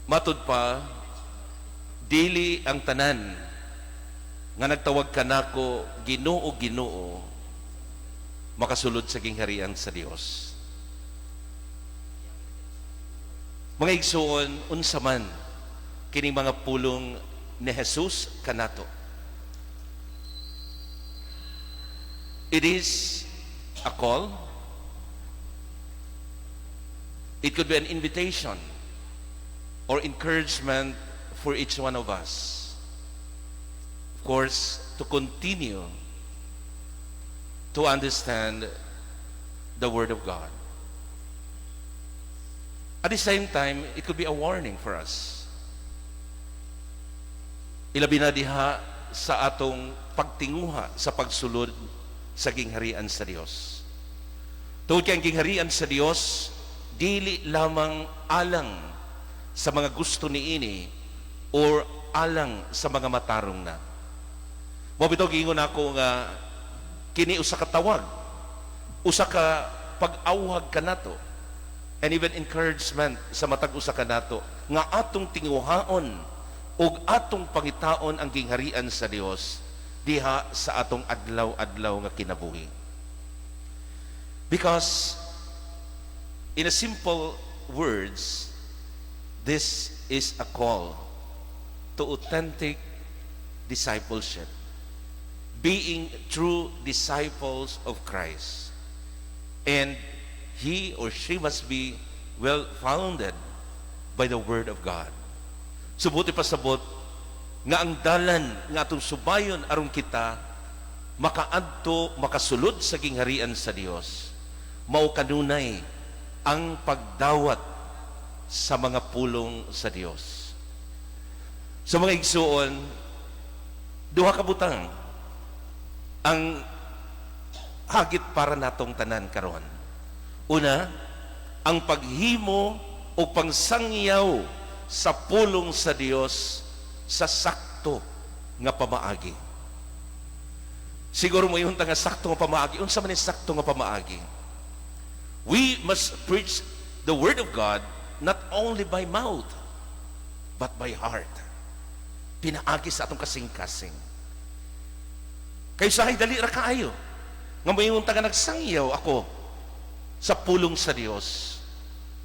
Matud pa, dili ang tanan nga nagtawag kanako Ginoo Ginoo makasulod sa gingharian sa Dios. Mga igsoon, unsa man kining mga pulong ni Jesus kanato. It is a call. It could be an invitation or encouragement for each one of us. Of course, to continue to understand the Word of God. At the same time, it could be a warning for us. Ilabi na diha sa atong pagtinguha sa pagsulod sa gingharian sa Dios. Tungod kay ang gingharian sa Dios, dili lamang alang sa mga gusto niini or alang sa mga matarong na. Mabito giingon ako nga kini usa ka tawag, usa ka pag-awhag kanato, and even encouragement sa matag usa kanato nga atong tinguhaon ug atong pangitaon ang gingharian sa Dios diha sa atong adlaw-adlaw nga kinabuhi. Because in a simple words, this is a call to authentic discipleship, being true disciples of Christ. And he or she must be well founded by the Word of God. Subuti pasabot nga ang dalan nga atong subayon aron kita makaadto makasulod sa gingharian sa Dios, mao kanunay ang pagdawat sa mga pulong sa Dios. Sa mga igsuon, duha ka butang ang hagit para natong tanan karon. Una, ang paghimo o pangsangyaw sa pulong sa Dios sa sakto nga pamaagi. Siguro mo yung nga sakto nga pamaagi. Unsa man ni sakto nga pamaagi? We must preach the Word of God not only by mouth but by heart. Pinaagi sa atong kasing-kasing. Kay sahay dali ra kaayo nga moingon ta nga nagsangyaw ako sa pulong sa Dios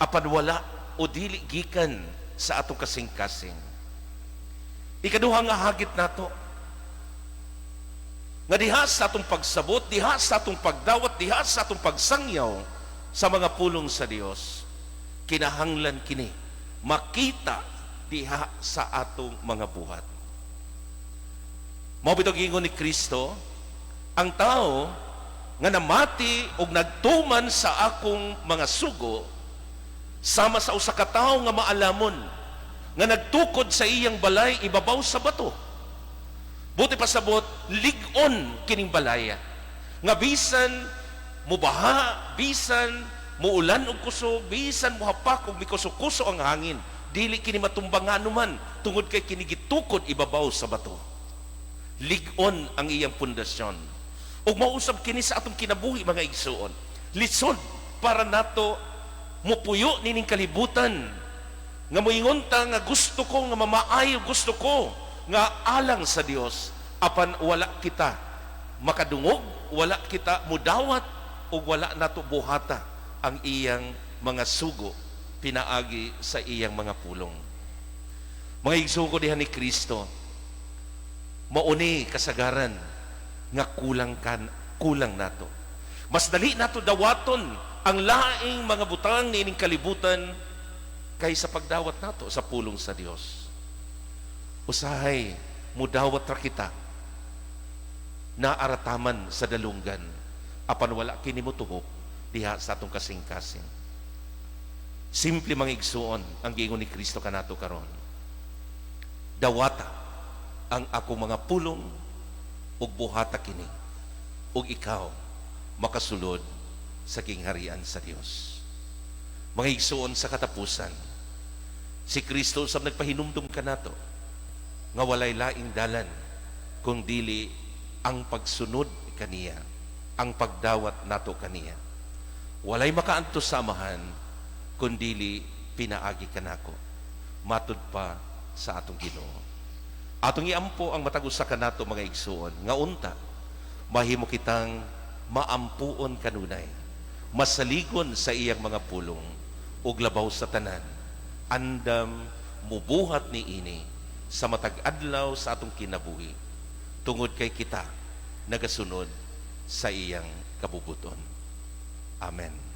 apan wala o dili gikan sa atong kasing-kasing. Ikaduha nga hagit nato nga diha sa atong pagsabot, diha sa atong pagdawat, diha sa atong pagsangyaw sa mga pulong sa Dios, kinahanglan kini makita diha sa atong mga buhat. Mao bitog ingon ni Kristo, ang tao nga namati og nagtuman sa akong mga sugo sama sa usa ka tawo nga maalamon nga nagtukod sa iyang balay ibabaw sa bato. Buti pasabot, lig-on kining balaya nga bisan mubaha, bisan muulan og kuso, bisan muhapak og mikuso-kuso ang hangin, dili kini matumbangan man tungod kay kini gitukod ibabaw sa bato. Lig-on ang iyang pundasyon. Ug mausab kini sa atong kinabuhi mga igsoon. Lisod para nato mupuyo nining kalibutan nga moingon ta nga gusto ko nga mamaayo, gusto ko nga alang sa Dios, apan wala kita makadungog, wala kita mudawat ug wala nato buhata ang iyang mga sugo pinaagi sa iyang mga pulong. Mga igsugo diha ni Kristo, mauni kasagaran nga kulang nato. Mas dali nato dawaton ang laing mga butang niining kalibutan kaysa pagdawat nato sa pulong sa Dios. Usahay mudawat ra kita na arataman sa dalunggan apan wala kini motuhok diha sa atong kasing-kasing. Simple mga igsuon ang giingon ni Kristo kanato karon. Dawata ang ako mga pulong ug buhata kini ug ikaw makasulod sa gingharian sa Dios. Mga igsuon sa katapusan, si Kristo sab nagpahinumdum kanato nga walay laing dalan kung dili ang pagsunod kaniya, ang pagdawat nato kaniya. Walay makaantos sa amahan kung dili pinaagi kanako. matud pa sa atong Ginoo. Atong iampo ang matag usa kanato mga igsuon nga unta mahimo kitang maampuon kanunay, masaligon sa iyang mga pulong ug labaw sa tanan, andam mubuhat ni ini sa matag adlaw sa atong kinabuhi tungod kay kita nagasunod sa iyang kabubuton. Amen.